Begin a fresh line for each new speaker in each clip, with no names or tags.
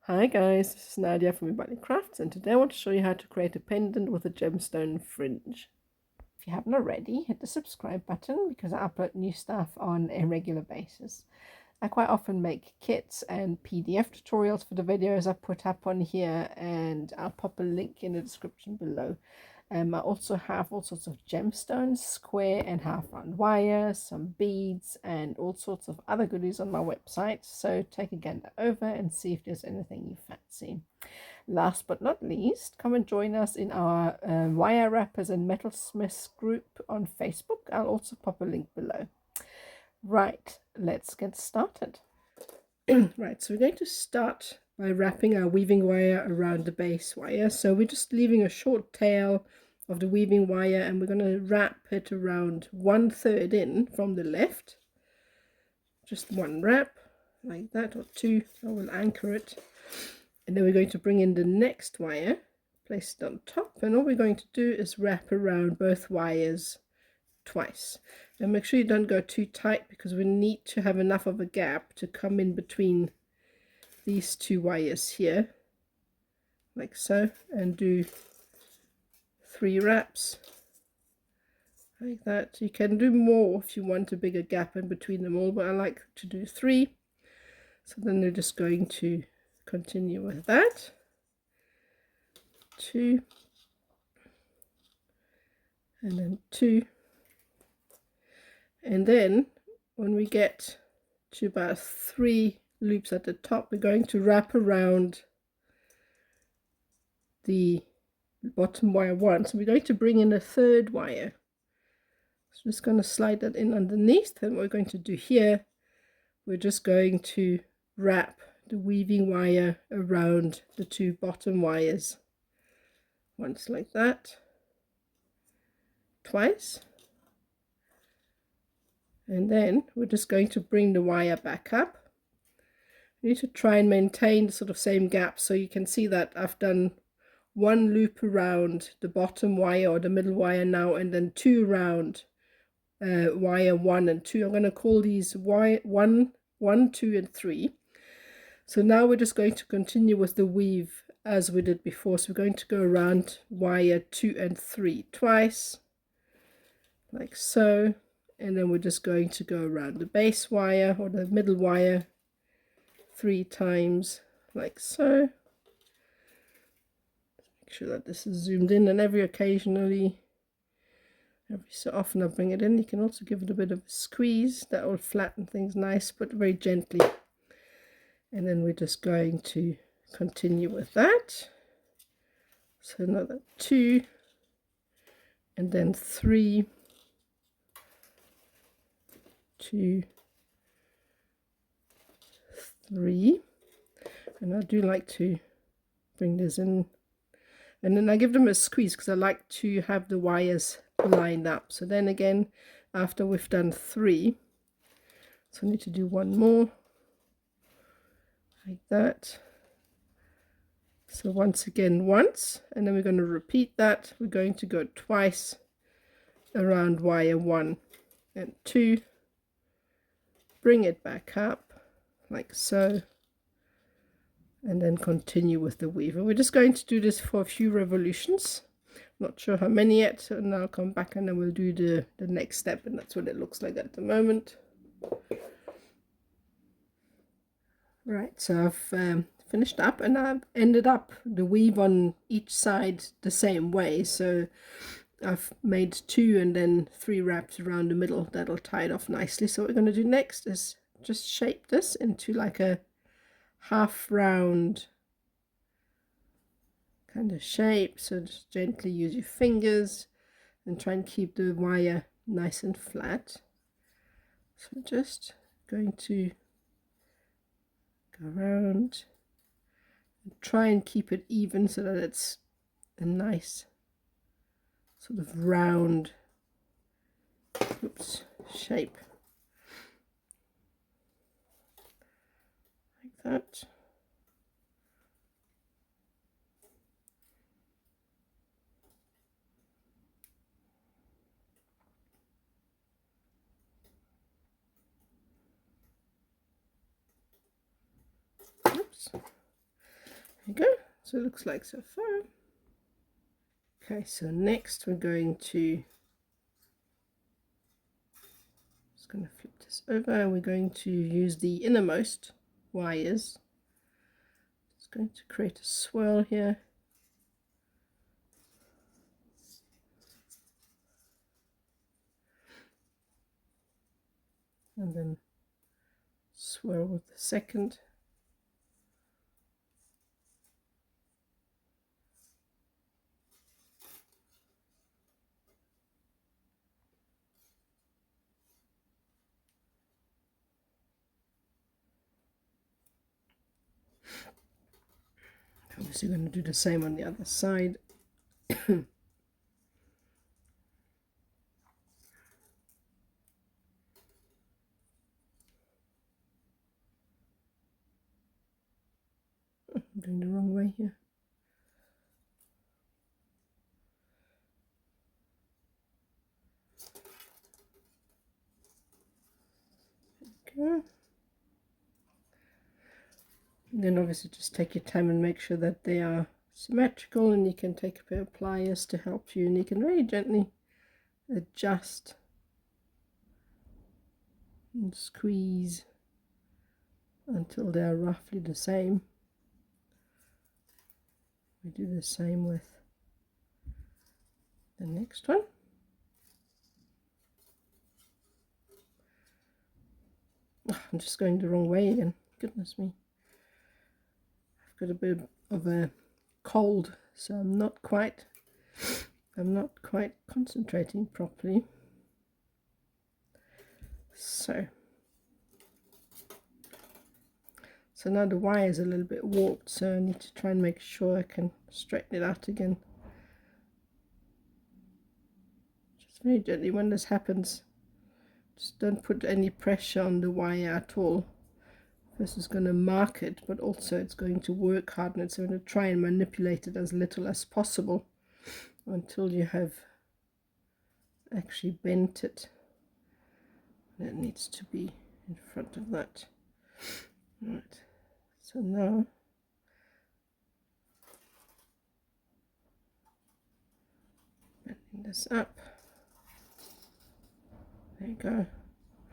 Hi guys, this is Nadia from Imbali Crafts, and today I want to show you how to create a pendant with a gemstone fringe. If you haven't already, hit the subscribe button because I upload new stuff on a regular basis. I quite often make kits and PDF tutorials for the videos I put up on here, and I'll pop a link in the description below. I also have all sorts of gemstones, square and half round wires, some beads, and all sorts of other goodies on my website. So take a gander over and see if there's anything you fancy. Last but not least, come and join us in our wire wrappers and metalsmiths group on Facebook. I'll also pop a link below. Right, let's get started. Right, so we're going to start by wrapping our weaving wire around the base wire. So we're just leaving a short tail of the weaving wire, and we're going to wrap it around 1/3 in from the left. Just one wrap like that, or two. I will anchor it, and then we're going to bring in the next wire, place it on top, and all we're going to do is wrap around both wires twice. And make sure you don't go too tight because we need to have enough of a gap to come in between these two wires here, like so, and do 3 wraps like that. You can do more if you want a bigger gap in between them all, but I like to do 3. So then we're just going to continue with that. 2, and then 2, and then when we get to about 3 loops at the top, we're going to wrap around the bottom wire 1. So we're going to bring in a 3rd wire. So I'm just going to slide that in underneath, and what we're going to do here, we're just going to wrap the weaving wire around the 2 bottom wires, once like that, twice, and then we're just going to bring the wire back up. You need to try and maintain the sort of same gap, so you can see that I've done 1 loop around the bottom wire or the middle wire now, and then 2 around wire 1 and 2. I'm going to call these wire 1, 2, and 3. So now we're just going to continue with the weave as we did before. So we're going to go around wire 2 and 3 twice, like so, and then we're just going to go around the base wire or the middle wire 3 times, like so. Make sure that this is zoomed in, and every so often I bring it in. You can also give it a bit of a squeeze. That will flatten things nice, but very gently. And then we're just going to continue with that. So another 2, and then 3, 2, 3, and I do like to bring this in, and then I give them a squeeze because I like to have the wires lined up. So then again, after we've done 3, so I need to do 1 more like that. So once again, once, and then we're going to repeat that. We're going to go twice around wire 1 and 2, bring it back up like so, and then continue with the weave. And we're just going to do this for a few revolutions, not sure how many yet, and I'll come back and then we'll do the next step, and that's what it looks like at the moment. Right, so I've finished up, and I've ended up the weave on each side the same way. So I've made 2 and then 3 wraps around the middle. That'll tie it off nicely. So what we're going to do next is just shape this into like a half round kind of shape. So just gently use your fingers and try and keep the wire nice and flat. So just going to go around and try and keep it even so that it's a nice sort of round shape like that. Oops. you go. So it looks like so far. Okay, so next we're going to going to flip this over and we're going to use the innermost wires. It's going to create a swirl here. And then swirl with the second. Obviously, we're going to do the same on the other side. I'm doing the wrong way here. Okay. And then obviously just take your time and make sure that they are symmetrical, and you can take a pair of pliers to help you, and you can very gently adjust and squeeze until they are roughly the same. We do the same with the next one. Oh, I'm just going the wrong way again. Goodness me. I've got a bit of a cold, so I'm not quite concentrating properly. So now the wire is a little bit warped, so I need to try and make sure I can straighten it out again. Just very gently. When this happens, just don't put any pressure on the wire at all. This is going to mark it, but also it's going to work hard on it, so I'm going to try and manipulate it as little as possible until you have actually bent it. It needs to be in front of that. Right. So now bending this up. There you go.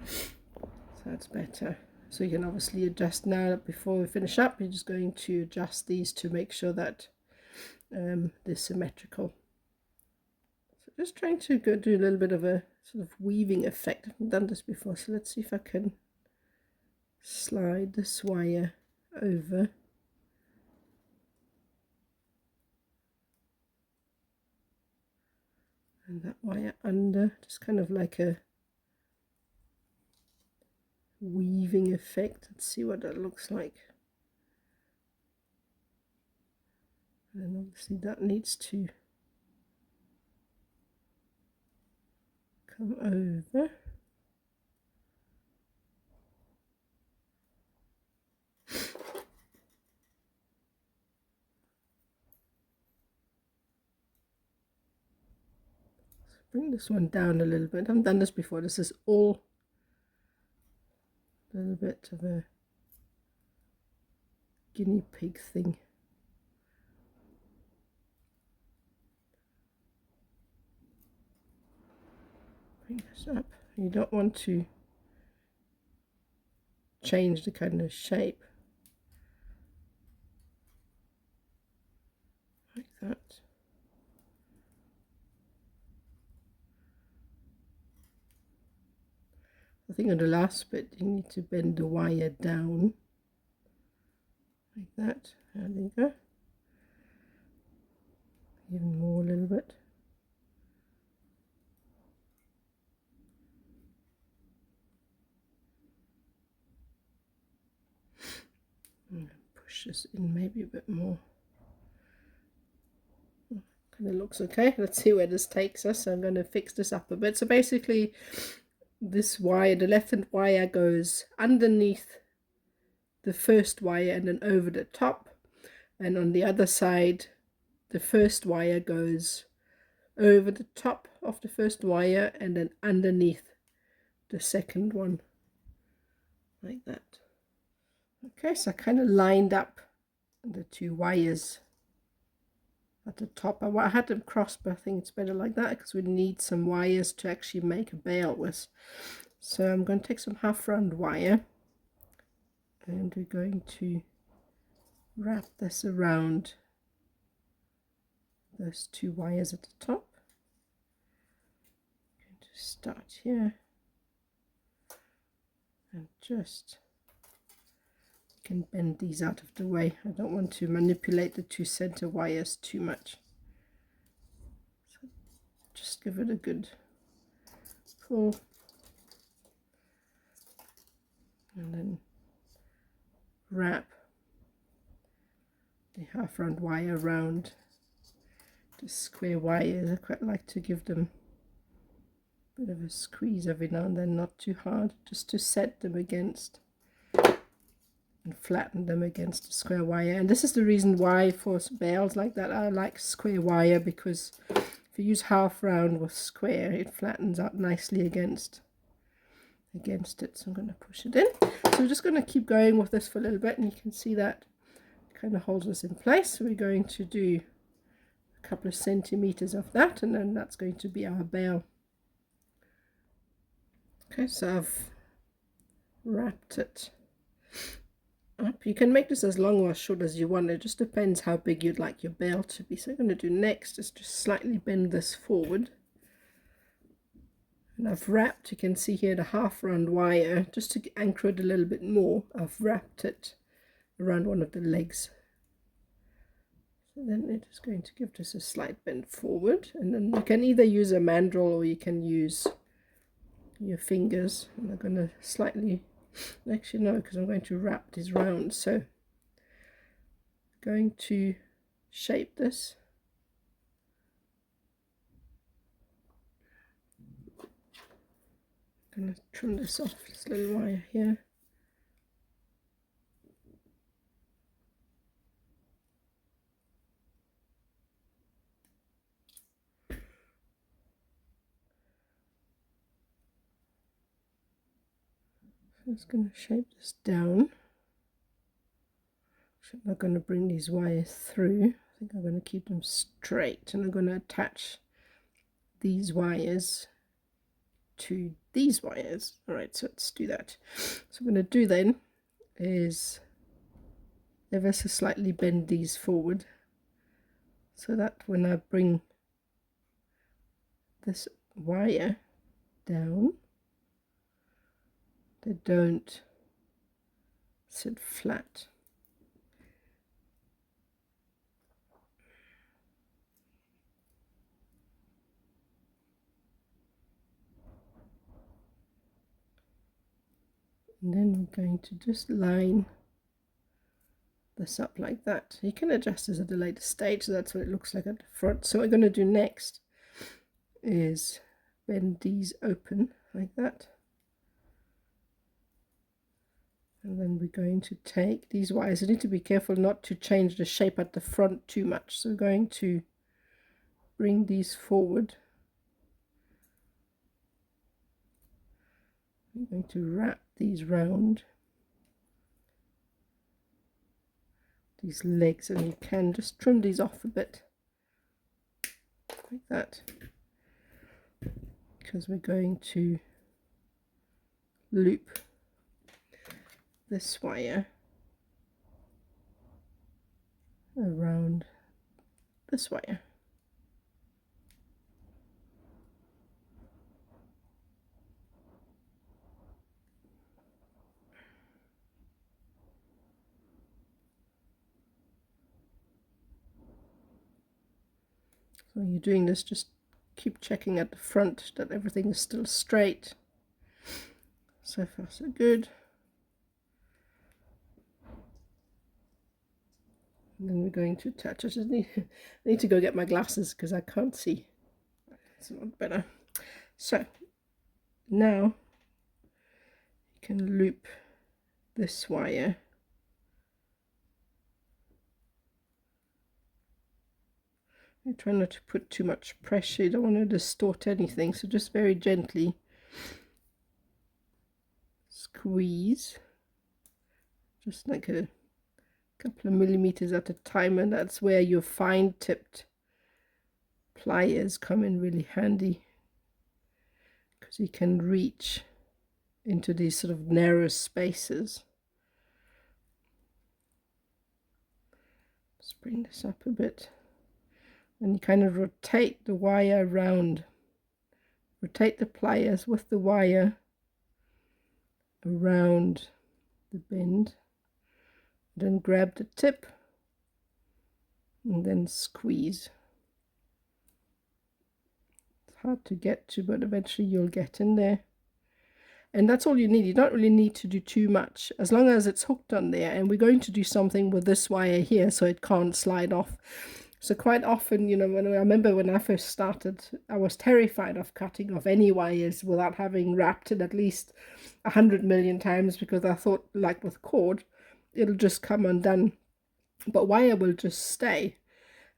So that's better. So you can obviously adjust now. Before we finish up, you're just going to adjust these to make sure that they're symmetrical. So just trying to go do a little bit of a sort of weaving effect. I haven't done this before, so let's see if I can slide this wire over. And that wire under, just kind of like a weaving effect. Let's see what that looks like. And obviously that needs to come over. Bring this one down a little bit. I haven't done this before. This is all a little bit of a guinea pig thing. Bring this up. You don't want to change the kind of shape like that. I think on the last bit you need to bend the wire down like that. There you go. Even more a little bit. I'm going to push this in maybe a bit more. Kind of looks okay. Let's see where this takes us. I'm going to fix this up a bit. So basically this wire, the left-hand wire, goes underneath the first wire and then over the top, and on the other side the first wire goes over the top of the first wire and then underneath the second one like that. Okay, so I kind of lined up the two wires at the top. I had them crossed, but I think it's better like that because we need some wires to actually make a bail with. So I'm going to take some half round wire and we're going to wrap this around those two wires at the top. I'm going to start here and just can bend these out of the way. I don't want to manipulate the two center wires too much. So just give it a good pull and then wrap the half round wire around the square wires. I quite like to give them a bit of a squeeze every now and then, not too hard, just to set them against and flatten them against a square wire. And this is the reason why for bails like that I like square wire, because if you use half round with square, it flattens out nicely against it. So I'm going to push it in. So we're just going to keep going with this for a little bit, and you can see that kind of holds us in place. So we're going to do a couple of centimeters of that, and then that's going to be our bail. Okay, so I've wrapped it up. You can make this as long or as short as you want. It just depends how big you'd like your bail to be. So what I'm going to do next is just slightly bend this forward. And I've wrapped, you can see here, the half round wire, just to anchor it a little bit more. I've wrapped it around one of the legs. So then it is going to give this a slight bend forward. And then you can either use a mandrel or you can use your fingers. And I'm going to slightly, actually no, because I'm going to wrap these round. So I'm going to shape this. I'm going to trim this off, this little wire here. I'm just going to shape this down. I'm not going to bring these wires through. I think I'm going to keep them straight, and I'm going to attach these wires to these wires. Alright, so let's do that. So what I'm going to do then is ever so slightly bend these forward, so that when I bring this wire down, they don't sit flat. And then we're going to just line this up like that. You can adjust this at a later stage, so that's what it looks like at the front. So what we're going to do next is bend these open like that. And then we're going to take these wires. You need to be careful not to change the shape at the front too much. So we're going to bring these forward. I'm going to wrap these round these legs, and you can just trim these off a bit like that, because we're going to loop this wire around this wire. So when you're doing this, just keep checking at the front that everything is still straight. So far so good. And then we're going to attach. I just need to go get my glasses because I can't see. It's a lot better. So now you can loop this wire you try not to put too much pressure. You don't want to distort anything, so just very gently squeeze, just like a couple of millimeters at a time, and that's where your fine tipped pliers come in really handy, because you can reach into these sort of narrow spaces. Let's bring this up a bit, and you kind of rotate the wire around, rotate the pliers with the wire around the bend, then grab the tip and then squeeze. It's hard to get to, but eventually you'll get in there. And that's all you need. You don't really need to do too much, as long as it's hooked on there. And we're going to do something with this wire here so it can't slide off. So quite often, you know, I remember when I first started, I was terrified of cutting off any wires without having wrapped it at least 100 million times, because I thought, like with cord, it'll just come undone. But wire will just stay.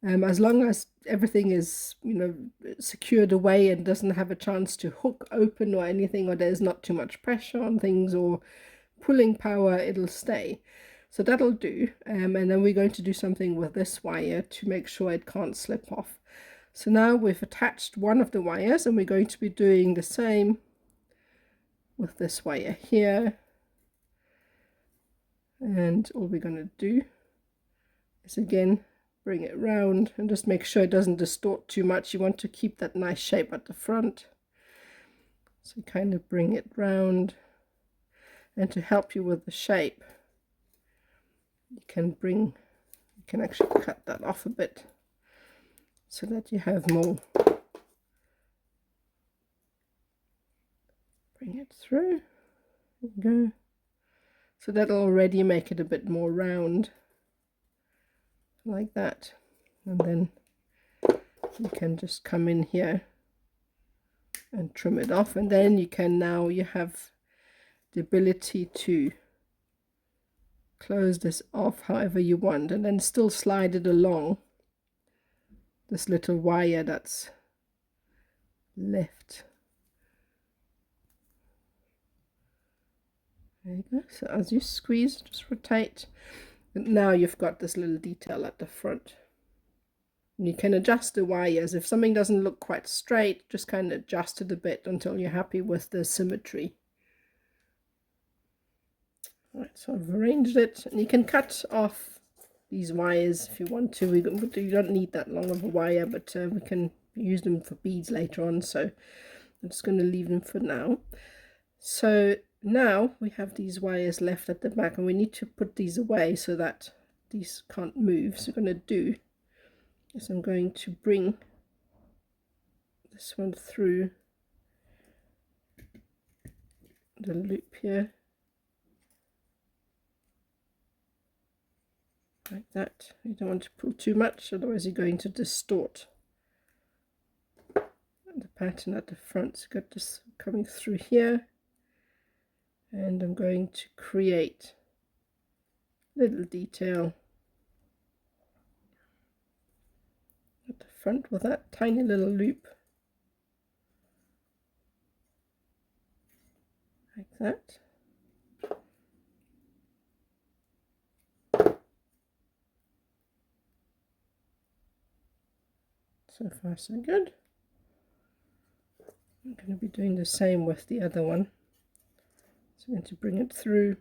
As long as everything is, you know, secured away and doesn't have a chance to hook open or anything, or there's not too much pressure on things or pulling power, it'll stay. So that'll do. And then we're going to do something with this wire to make sure it can't slip off. So now we've attached one of the wires, and we're going to be doing the same with this wire here. And all we're going to do is again bring it round and just make sure it doesn't distort too much. You want to keep that nice shape at the front. So kind of bring it round, and to help you with the shape, you can actually cut that off a bit so that you have more. Bring it through. There you go. So that'll already make it a bit more round, like that. And then you can just come in here and trim it off, and then you can, now you have the ability to close this off however you want, and then still slide it along this little wire that's left. There you go. So as you squeeze, just rotate, and now you've got this little detail at the front. And you can adjust the wires. If something doesn't look quite straight, just kind of adjust it a bit until you're happy with the symmetry. Right, so I've arranged it, and you can cut off these wires if you want to. You don't need that long of a wire, but we can use them for beads later on, so I'm just going to leave them for now. So now we have these wires left at the back, and we need to put these away so that these can't move. So what I'm going to do is I'm going to bring this one through the loop here, like that. You don't want to pull too much, otherwise you're going to distort the pattern at the front. So got this coming through here, and I'm going to create a little detail at the front with that tiny little loop, like that. So far so good. I'm going to be doing the same with the other one. So I'm going to bring it through,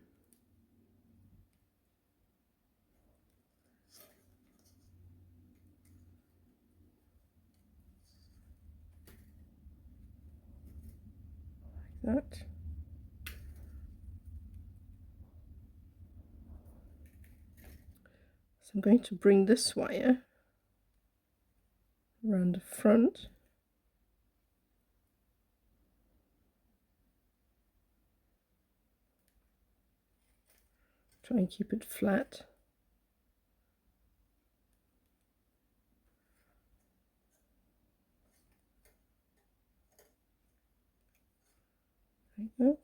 like that. So I'm going to bring this wire around the front, try and keep it flat. There you go.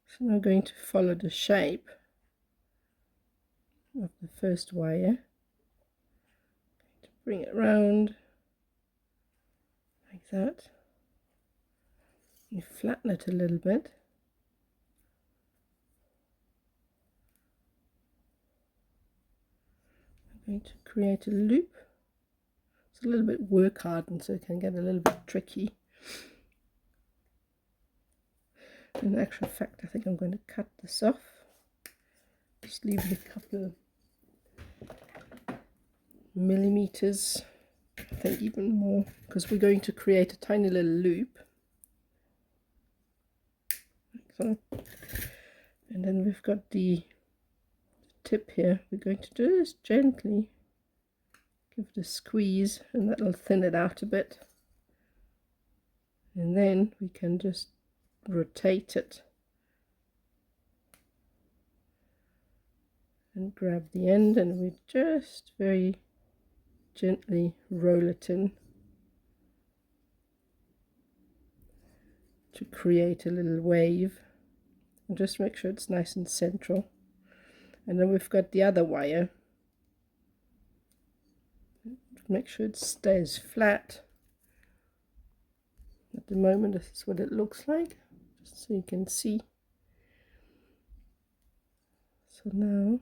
So now I'm going to follow the shape of the first wire. To bring it round like that. You flatten it a little bit. going to create a loop. It's a little bit work hardened, so it can get a little bit tricky. In actual fact, I think I'm going to cut this off. Just leave it a couple millimeters, I think even more, because we're going to create a tiny little loop. So, and then we've got the tip here. We're going to do this gently, give it a squeeze, and that'll thin it out a bit. And then we can just rotate it and grab the end, and we just very gently roll it in to create a little wave, and just make sure it's nice and central. And then we've got the other wire. Make sure it stays flat. At the moment, this is what it looks like, just so you can see. So now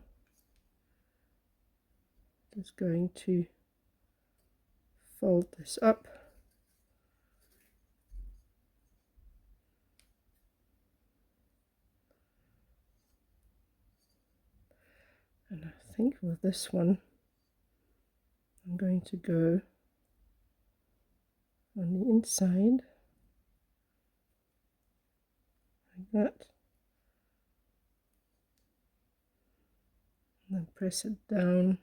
just going to fold this up. And I think with this one, I'm going to go on the inside, like that. And then press it down.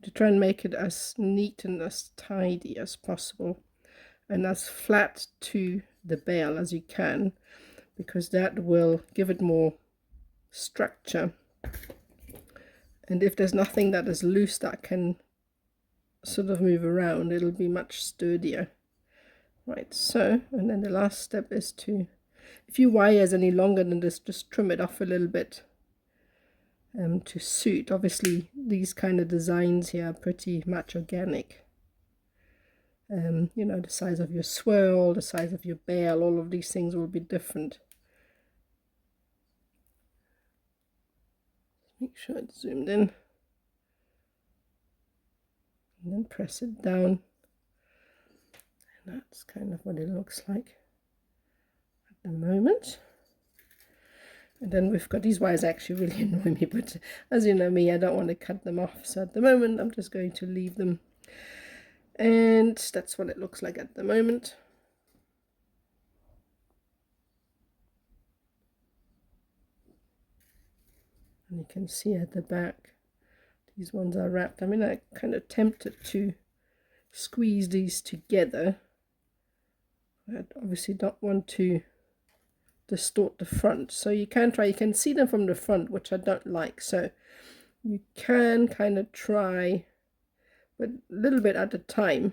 To try and make it as neat and as tidy as possible, and as flat to the bale as you can, because that will give it more structure. And if there's nothing that is loose that can sort of move around, it'll be much sturdier. Right, so, and then the last step is to, if your wire is any longer than this, just trim it off a little bit to suit. Obviously these kind of designs here are pretty much organic. You know, the size of your swirl, the size of your bale, all of these things will be different. Make sure it's zoomed in, and then press it down, and that's kind of what it looks like at the moment. And then we've got these wires actually really annoy me, but as you know me, I don't want to cut them off, so at the moment I'm just going to leave them, and that's what it looks like at the moment. And you can see at the back, these ones are wrapped. I mean, I kind of tempted to squeeze these together. I obviously don't want to distort the front, so you can try. You can see them from the front, which I don't like, so you can kind of try, but a little bit at a time,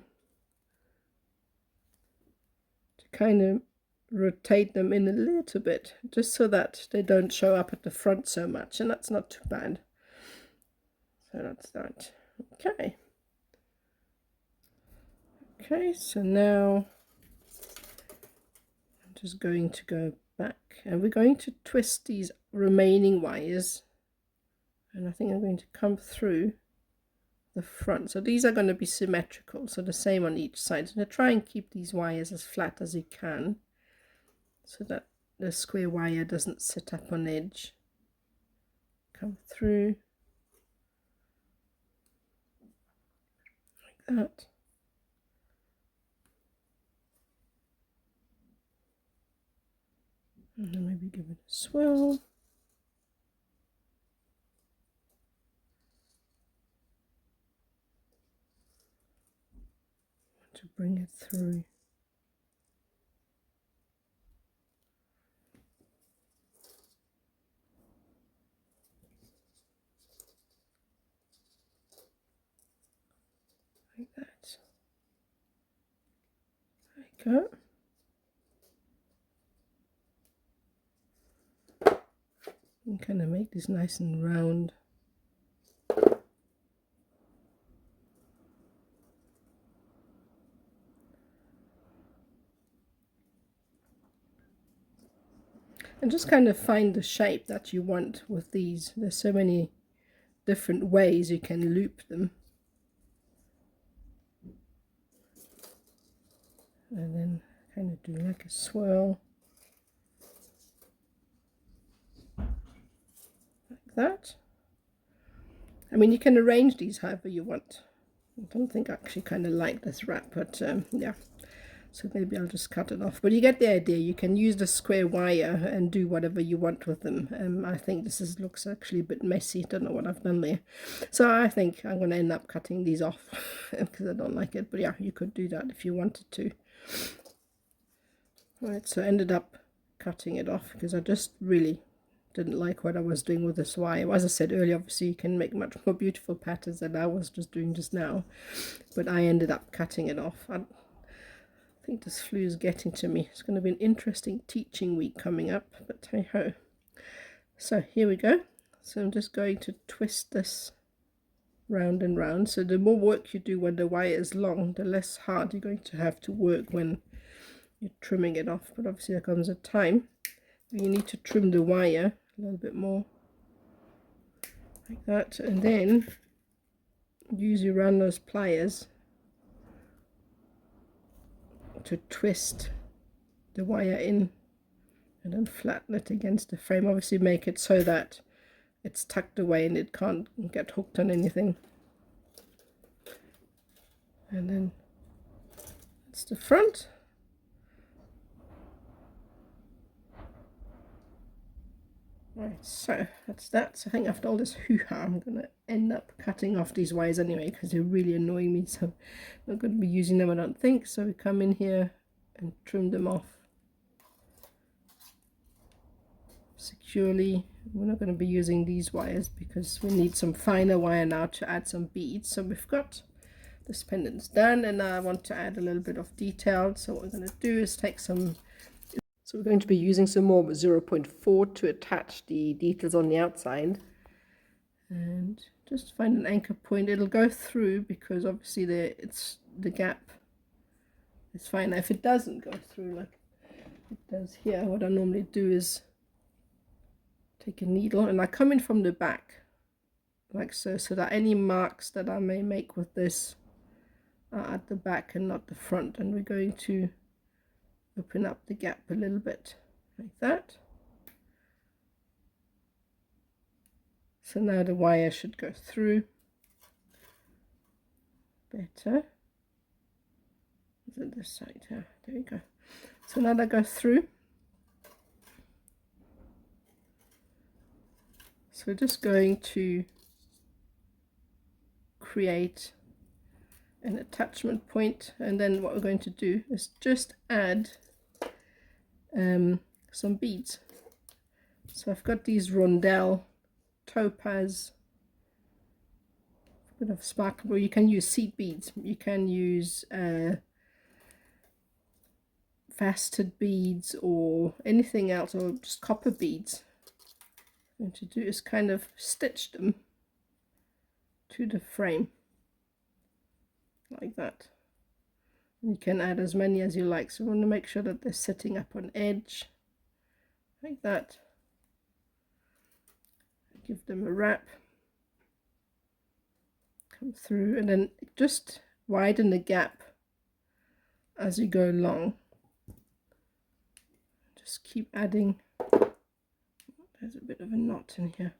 to kind of rotate them in a little bit, just so that they don't show up at the front so much, and that's not too bad. So that's that. Okay, so now I'm just going to go back, and we're going to twist these remaining wires, and I think I'm going to come through the front. So these are going to be symmetrical, so the same on each side. So try and keep these wires as flat as you can, so that the square wire doesn't sit up on edge. Come through like that. And then maybe give it a swirl. To bring it through. Like that. There you go. And kind of make this nice and round. And just kind of find the shape that you want with these. There's so many different ways you can loop them. And then kind of do like a swirl. Like that. I mean, you can arrange these however you want. I don't think I actually kind of like this wrap, but yeah. So maybe I'll just cut it off. But you get the idea. You can use the square wire and do whatever you want with them. I think this looks actually a bit messy. Don't know what I've done there. So I think I'm going to end up cutting these off because I don't like it. But yeah, you could do that if you wanted to. Right, so I ended up cutting it off because I just really didn't like what I was doing with this wire. As I said earlier, obviously you can make much more beautiful patterns than I was just doing just now. But I ended up cutting it off. I think this flu is getting to me. It's going to be an interesting teaching week coming up, but hey ho. So here we go. So I'm just going to twist this round and round. So the more work you do when the wire is long, the less hard you're going to have to work when you're trimming it off. But obviously there comes a time when you need to trim the wire a little bit more, like that, and then use your rondelles pliers to twist the wire in and then flatten it against the frame. Obviously make it so that it's tucked away and it can't get hooked on anything. And then that's the front. Right, so that's that. So I think after all this hoo-ha, I'm going to end up cutting off these wires anyway because they're really annoying me. So I'm not going to be using them, I don't think. So we come in here and trim them off securely. We're not going to be using these wires because we need some finer wire now to add some beads. So we've got this pendants done, and I want to add a little bit of detail. So what we're going to do is take some... So we're going to be using some more 0.4 to attach the details on the outside. And just find an anchor point. It'll go through because obviously the gap is fine. Now if it doesn't go through like it does here, what I normally do is take a needle and I come in from the back like so, so that any marks that I may make with this are at the back and not the front. And we're going to open up the gap a little bit like that. So now the wire should go through better. Is it this side here? There we go. So now that goes through. So we're just going to create an attachment point, and then what we're going to do is just add some beads. So I've got these rondelle topaz, a bit of sparkle, or you can use seed beads, you can use faceted beads or anything else, or just copper beads. What I'm going to do is kind of stitch them to the frame like that. You can add as many as you like, so we want to make sure that they're sitting up on edge like that. Give them a wrap, come through, and then just widen the gap as you go along. Just keep adding. There's a bit of a knot in here.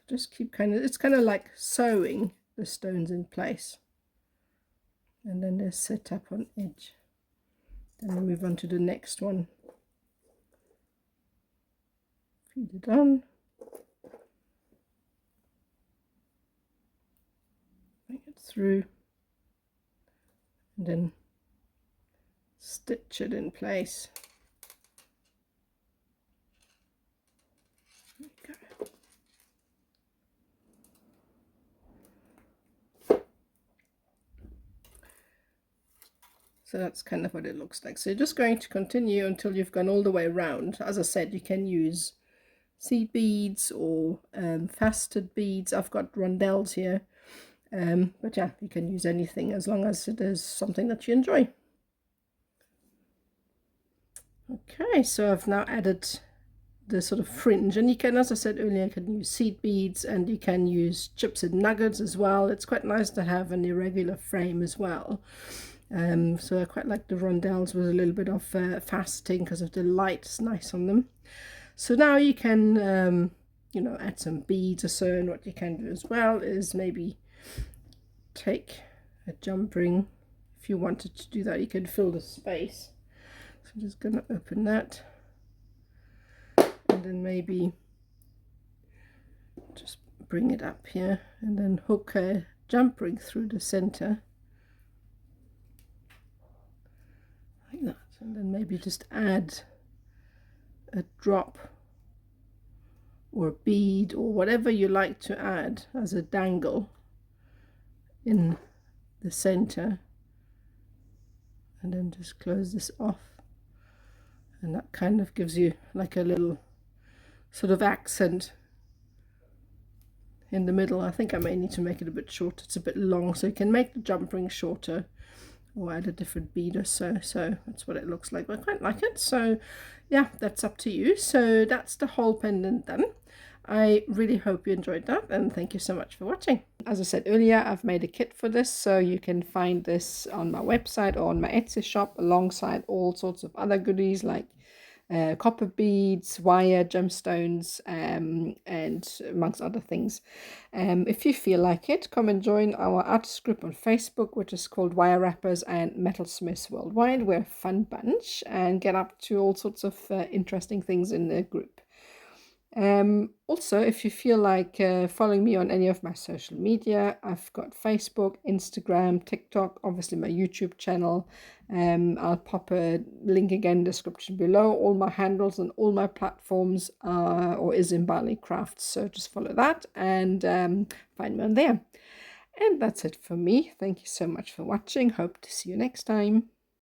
Just keep it's kind of like sewing the stones in place, and then they're set up on edge. Then we move on to the next one. Feed it on, bring it through, and then stitch it in place. There we go. So that's kind of what it looks like. So you're just going to continue until you've gone all the way around. As I said, you can use seed beads or faceted beads. I've got rondelles here. But yeah, you can use anything as long as it is something that you enjoy. Okay, so I've now added the sort of fringe, and you can, as I said earlier, you can use seed beads and you can use chips and nuggets as well. It's quite nice to have an irregular frame as well. So I quite like the rondelles with a little bit of faceting because of the light. It's nice on them. So now you can you know, add some beads or so, and what you can do as well is maybe take a jump ring. If you wanted to do that, you can fill the space. So I'm just going to open that, and then maybe just bring it up here and then hook a jump ring through the center like that, and then maybe just add a drop or a bead or whatever you like to add as a dangle in the center, and then just close this off, and that kind of gives you like a little sort of accent in the middle. I think I may need to make it a bit shorter. It's a bit long, so you can make the jump ring shorter or add a different bead or so. So that's what it looks like. I quite like it. So yeah, that's up to you. So that's the whole pendant done. I really hope you enjoyed that, and thank you so much for watching. As I said earlier, I've made a kit for this, so you can find this on my website or on my Etsy shop alongside all sorts of other goodies like copper beads, wire, gemstones, and amongst other things. If you feel like it, come and join our artist group on Facebook, which is called Wire Wrappers and Metalsmiths Worldwide. We're a fun bunch and get up to all sorts of interesting things in the group. Also, if you feel like following me on any of my social media, I've got Facebook, Instagram, TikTok, obviously my YouTube channel. I'll pop a link again in the description below. All my handles and all my platforms are or is Imbali Crafts, so just follow that and find me on there. And that's it for me. Thank you so much for watching. Hope to see you next time.